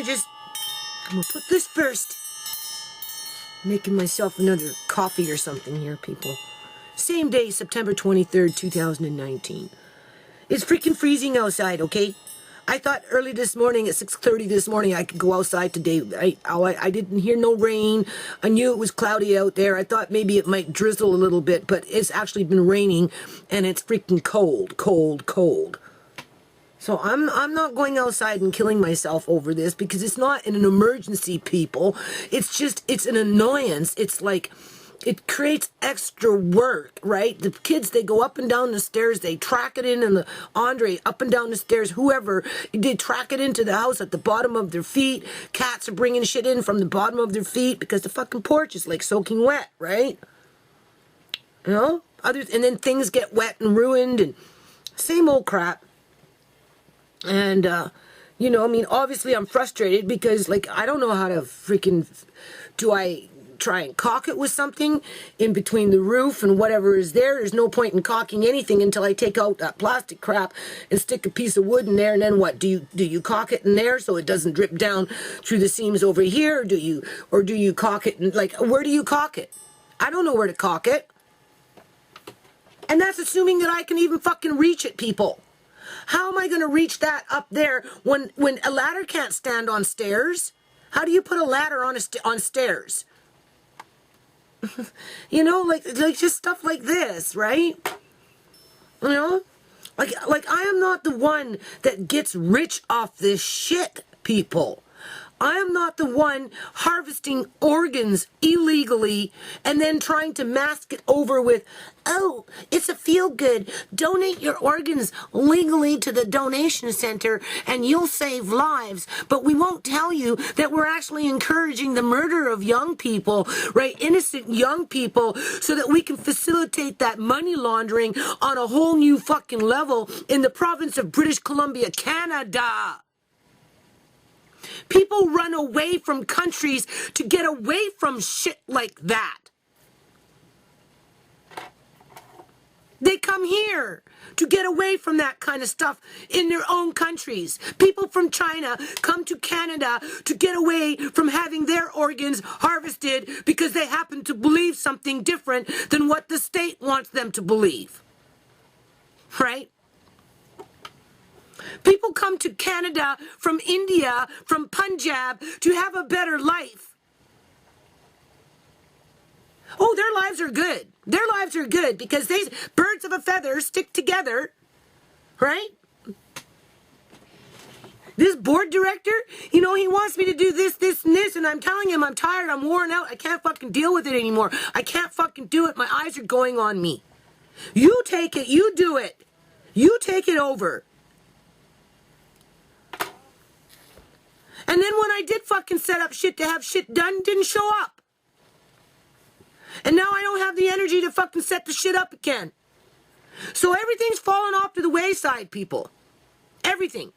gonna put this first. Making myself another coffee or something here, people. Same day, September 23rd, 2019. It's freaking freezing outside, okay? I thought early this morning at 6:30 this morning I could go outside today. I didn't hear no rain. I knew it was cloudy out there. I thought maybe it might drizzle a little bit, but it's actually been raining and it's freaking cold, cold, cold. So I'm not going outside and killing myself over this because it's not an emergency, people. It's an annoyance. It's like, it creates extra work, right? The kids, they go up and down the stairs, they track it in, and the Andre up and down the stairs, whoever, they track it into the house at the bottom of their feet. Cats are bringing shit in from the bottom of their feet because the fucking porch is like soaking wet, right? You know? And then things get wet and ruined and same old crap. And, you know, I mean, obviously I'm frustrated because, like, I don't know how to freaking, do I try and caulk it with something in between the roof and whatever is there? There's no point in caulking anything until I take out that plastic crap and stick a piece of wood in there, and then what? Do you caulk it in there so it doesn't drip down through the seams over here? Or do you caulk it, and, like, where do you caulk it? I don't know where to caulk it. And that's assuming that I can even fucking reach it, people. How am I going to reach that up there when a ladder can't stand on stairs? How do you put a ladder on stairs? You know, like just stuff like this, right? You know? Like I am not the one that gets rich off this shit, people. I am not the one harvesting organs illegally and then trying to mask it over with, oh, it's a feel-good. Donate your organs legally to the donation center and you'll save lives. But we won't tell you that we're actually encouraging the murder of young people, right? Innocent young people, so that we can facilitate that money laundering on a whole new fucking level in the province of British Columbia, Canada. People run away from countries to get away from shit like that. They come here to get away from that kind of stuff in their own countries. People from China come to Canada to get away from having their organs harvested because they happen to believe something different than what the state wants them to believe. Right? People come to Canada from India, from Punjab, to have a better life. Oh, their lives are good. Their lives are good because they birds of a feather stick together, right? This board director, you know, he wants me to do this, this, and this, and I'm telling him I'm tired, I'm worn out, I can't fucking deal with it anymore. I can't fucking do it. My eyes are going on me. You take it, you do it. You take it over. And then when I did fucking set up shit to have shit done, didn't show up. And now I don't have the energy to fucking set the shit up again. So everything's falling off to the wayside, people. Everything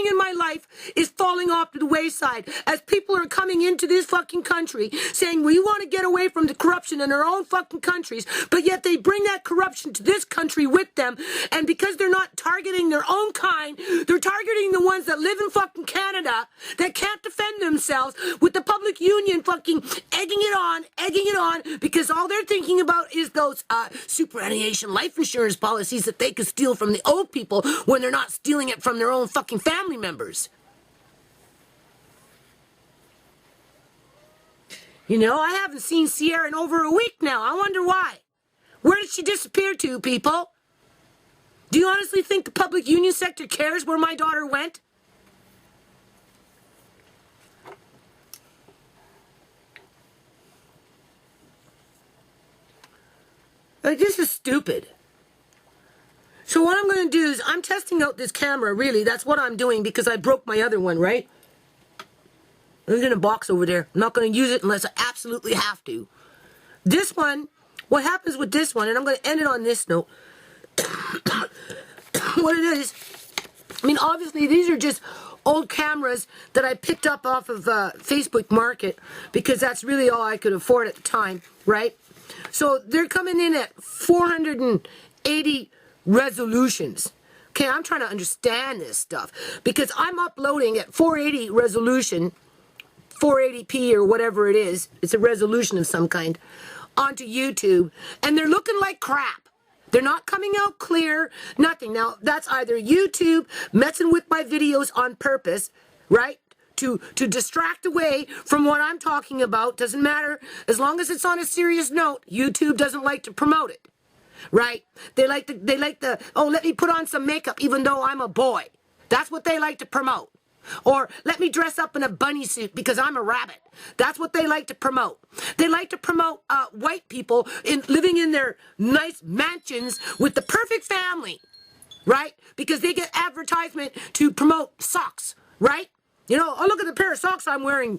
in my life is falling off to the wayside as people are coming into this fucking country saying we want to get away from the corruption in our own fucking countries, but yet they bring that corruption to this country with them, and because they're not targeting their own kind, they're targeting the ones that live in fucking Canada that can't defend themselves, with the public union fucking egging it on, because all they're thinking about is those superannuation life insurance policies that they could steal from the old people when they're not stealing it from their own fucking family members. You know, I haven't seen Sierra in over a week now. I wonder why. Where did she disappear to, people? Do you honestly think the public union sector cares where my daughter went? Like, this is stupid. So what I'm going to do is I'm testing out this camera, really. That's what I'm doing because I broke my other one, right? It's in a box over there. I'm not going to use it unless I absolutely have to. This one, what happens with this one, and I'm going to end it on this note. What it is, I mean, obviously these are just old cameras that I picked up off of Facebook Market because that's really all I could afford at the time, right? So they're coming in at 480 resolutions. Okay, Okay, I'm trying to understand this stuff because I'm uploading at 480 resolution, 480p or whatever it is. It's a resolution of some kind onto YouTube, and they're looking like crap. They're not coming out clear, nothing. Now, that's either YouTube messing with my videos on purpose, right? To distract away from what I'm talking about. Doesn't matter. As long as it's on a serious note, YouTube doesn't like to promote it. Right? They like the, oh, let me put on some makeup even though I'm a boy. That's what they like to promote. Or let me dress up in a bunny suit because I'm a rabbit. That's what they like to promote. They like to promote white people living in their nice mansions with the perfect family, right? Because they get advertisement to promote socks, right? You know, oh, look at the pair of socks I'm wearing,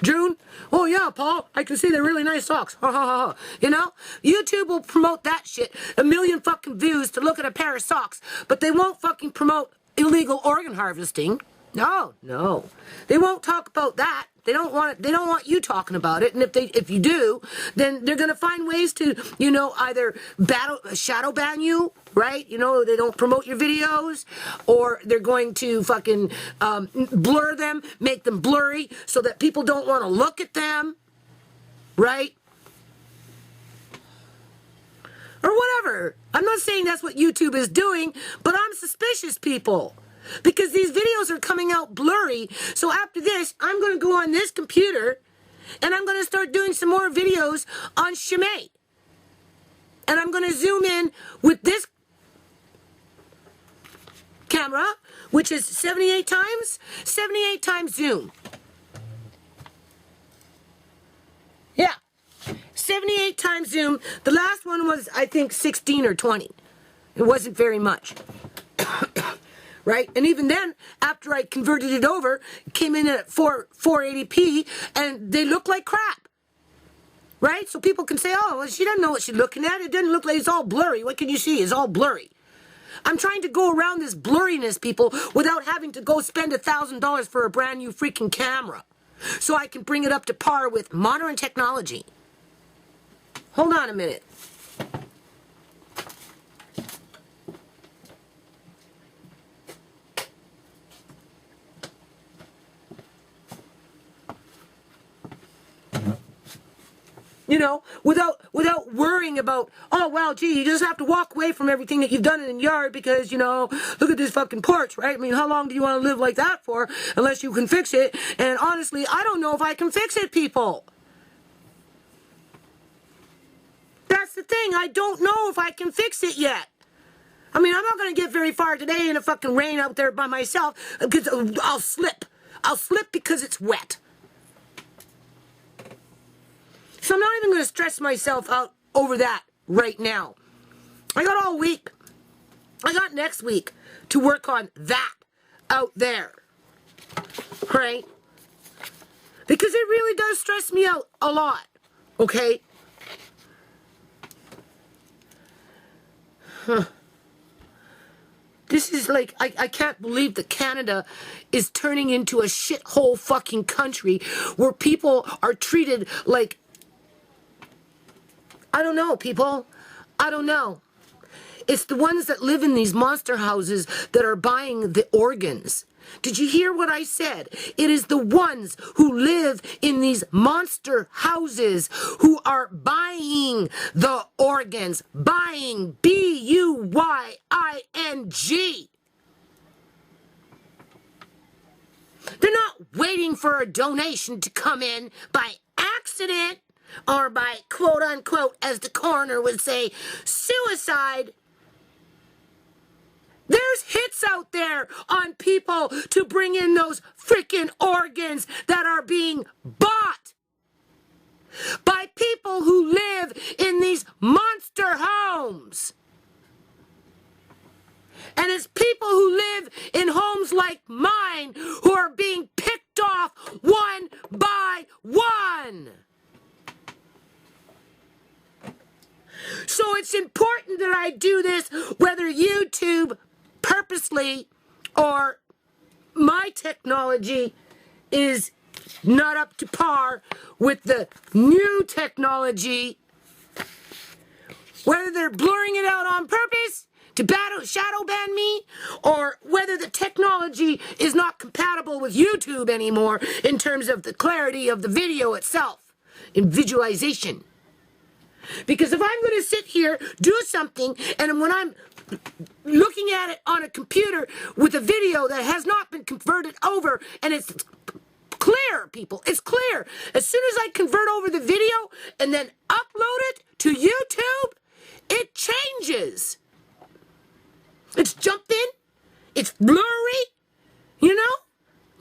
June. Oh, yeah, Paul, I can see they're really nice socks. Ha, ha, ha, ha. You know, YouTube will promote that shit. 1 million fucking views to look at a pair of socks. But they won't fucking promote illegal organ harvesting. No, no. They won't talk about that. They don't want it. They don't want you talking about it. And if you do, then they're gonna find ways to, you know, either shadow ban you, right? You know, they don't promote your videos, or they're going to fucking blur them, make them blurry, so that people don't want to look at them, right? Or whatever. I'm not saying that's what YouTube is doing, but I'm suspicious, people. Because these videos are coming out blurry. So after this, I'm going to go on this computer and I'm going to start doing some more videos on Sept. And I'm going to zoom in with this camera, which is 78 times zoom. Yeah. 78 times zoom. The last one was, I think, 16 or 20. It wasn't very much. Right? And even then, after I converted it over, it came in at 480p, and they look like crap. Right? So people can say, oh, well, she doesn't know what she's looking at. It doesn't look like it's all blurry. What can you see? It's all blurry. I'm trying to go around this blurriness, people, without having to go spend $1,000 for a brand new freaking camera. So I can bring it up to par with modern technology. Hold on a minute. You know, without worrying about, oh, well, gee, you just have to walk away from everything that you've done in the yard because, you know, look at this fucking porch, right? I mean, how long do you want to live like that for unless you can fix it? And honestly, I don't know if I can fix it, people. That's the thing. I don't know if I can fix it yet. I mean, I'm not going to get very far today in the fucking rain out there by myself because I'll slip. I'll slip because it's wet. So I'm not even going to stress myself out over that right now. I got all week. I got next week to work on that out there. Right? Because it really does stress me out a lot. Okay? Huh. This is like, I can't believe that Canada is turning into a shithole fucking country where people are treated like, I don't know, people. I don't know. It's the ones that live in these monster houses that are buying the organs. Did you hear what I said? It is the ones who live in these monster houses who are buying the organs. Buying. B-U-Y-I-N-G. They're not waiting for a donation to come in by accident. Or by, quote unquote, as the coroner would say, suicide. There's hits out there on people to bring in those freaking organs that are being bought by people who live in these monster homes. And it's people who live in homes like mine who are being picked off one by one. So it's important that I do this, whether YouTube purposely or my technology is not up to par with the new technology. Whether they're blurring it out on purpose, to shadow ban me, or whether the technology is not compatible with YouTube anymore in terms of the clarity of the video itself, in visualization. Because if I'm going to sit here, do something, and when I'm looking at it on a computer with a video that has not been converted over, and it's clear, people, it's clear. As soon as I convert over the video and then upload it to YouTube, it changes. It's jumping, it's blurry, you know?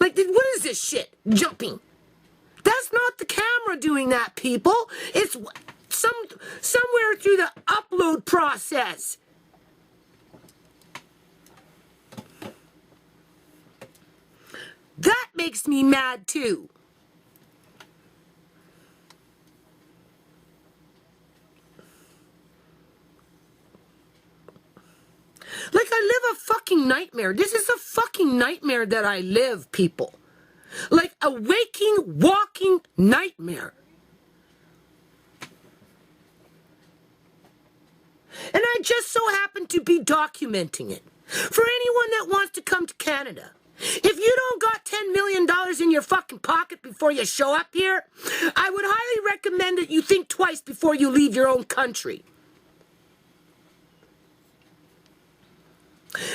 Like, what is this shit? Jumping. That's not the camera doing that, people. It's somewhere through the upload process. That makes me mad too. Like, I live a fucking nightmare. This is a fucking nightmare that I live, people. Like a waking, walking nightmare. And I just so happen to be documenting it. For anyone that wants to come to Canada, if you don't got $10 million in your fucking pocket before you show up here, I would highly recommend that you think twice before you leave your own country.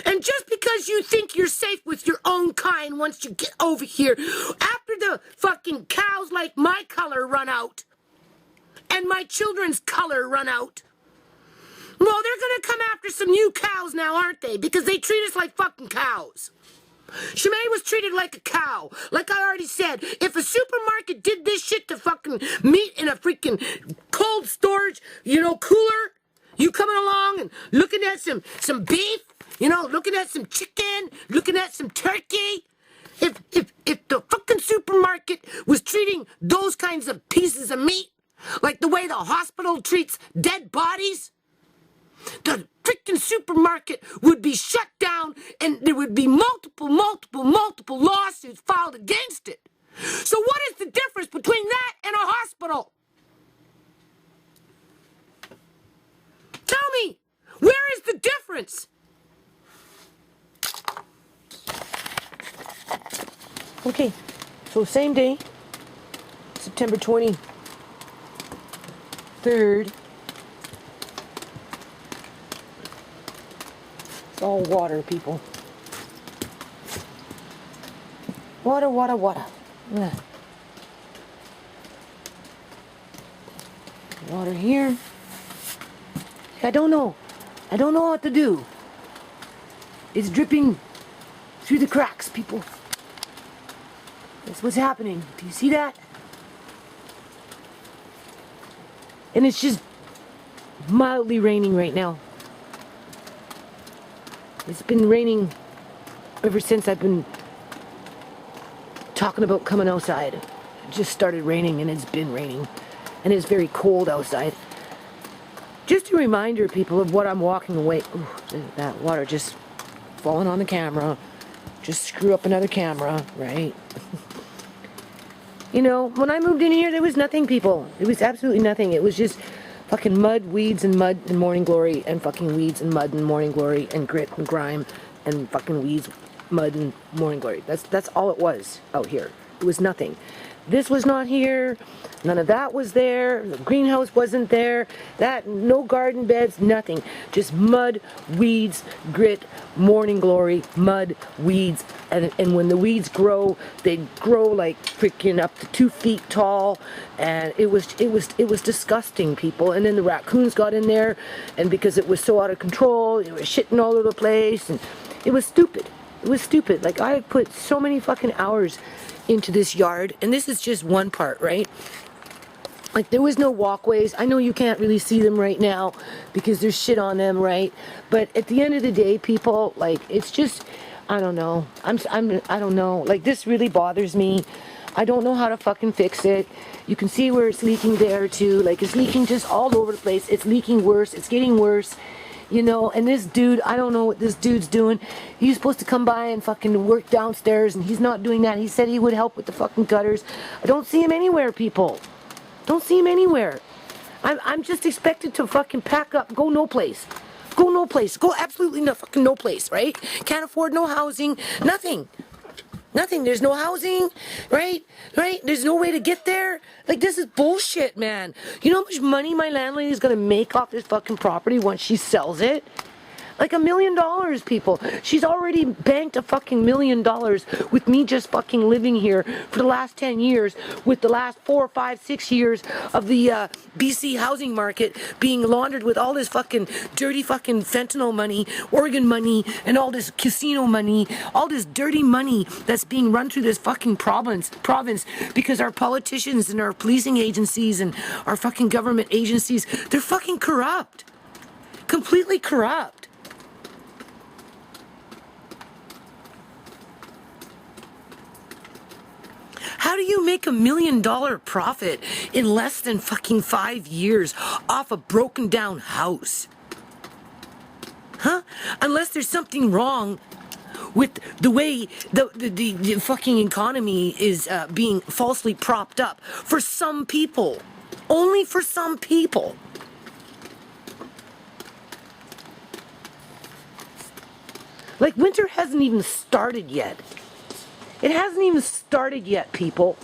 And just because you think you're safe with your own kind once you get over here, after the fucking cows like my color run out, and my children's color run out, well, they're gonna come after some new cows now, aren't they? Because they treat us like fucking cows. Shimei was treated like a cow. Like I already said, if a supermarket did this shit to fucking meat in a freaking cold storage, cooler, you coming along and looking at some beef, looking at some chicken, looking at some turkey. If the fucking supermarket was treating those kinds of pieces of meat like the way the hospital treats dead bodies, the freaking supermarket would be shut down and there would be multiple lawsuits filed against it. So what is the difference between that and a hospital? Tell me, where is the difference? Okay, so same day, September 23rd. It's all water, people. Water. Yeah. Water here. I don't know what to do. It's dripping through the cracks, people. That's what's happening. Do you see that? And it's just mildly raining right now. It's been raining ever since I've been talking about coming outside. It just started raining and it's been raining. And it's very cold outside. Just a reminder, people, of what I'm walking away. Ooh, that water just falling on the camera. Just screw up another camera, right? When I moved in here, there was nothing, people. It was absolutely nothing. It was just fucking mud, weeds, and mud, and morning glory, and fucking weeds, and mud, and morning glory, and grit, and grime, and fucking weeds, mud, and morning glory. That's all it was out here. It was nothing. This was not here. None of that was there. The greenhouse wasn't there. No garden beds, nothing. Just mud, weeds, grit, morning glory, mud, weeds. And when the weeds grow, they grow like freaking up to 2 feet tall. And it was disgusting, people. And then the raccoons got in there, and because it was so out of control, they were shitting all over the place, and it was stupid. It was stupid. Like, I put so many fucking hours into this yard, and this is just one part, right? Like, there was no walkways. I know you can't really see them right now because there's shit on them, right? But at the end of the day, people, like, it's just, I don't know. I don't know. Like, this really bothers me. I don't know how to fucking fix it. You can see where it's leaking there too. Like, it's leaking just all over the place. It's leaking worse. It's getting worse. And this dude, I don't know what this dude's doing. He's supposed to come by and fucking work downstairs, and he's not doing that. He said he would help with the fucking gutters. I don't see him anywhere, people. Don't see him anywhere. I'm just expected to fucking pack up, go no place. Go no place. Go absolutely no fucking no place, right? Can't afford no housing, nothing. Nothing. There's no housing, right? Right? There's no way to get there. Like, this is bullshit, man. You know how much money my landlady is gonna make off this fucking property once she sells it? Like $1 million, people. She's already banked a fucking $1 million with me just fucking living here for the last 10 years, with the last 4, 5, 6 years of the BC housing market being laundered with all this fucking dirty fucking fentanyl money, Oregon money, and all this casino money, all this dirty money that's being run through this fucking province because our politicians and our policing agencies and our fucking government agencies, they're fucking corrupt. Completely corrupt. How do you make $1 million profit in less than fucking 5 years off a broken down house? Huh? Unless there's something wrong with the way the fucking economy is being falsely propped up for some people. Only for some people. Like, winter hasn't even started yet. It hasn't even started yet, people.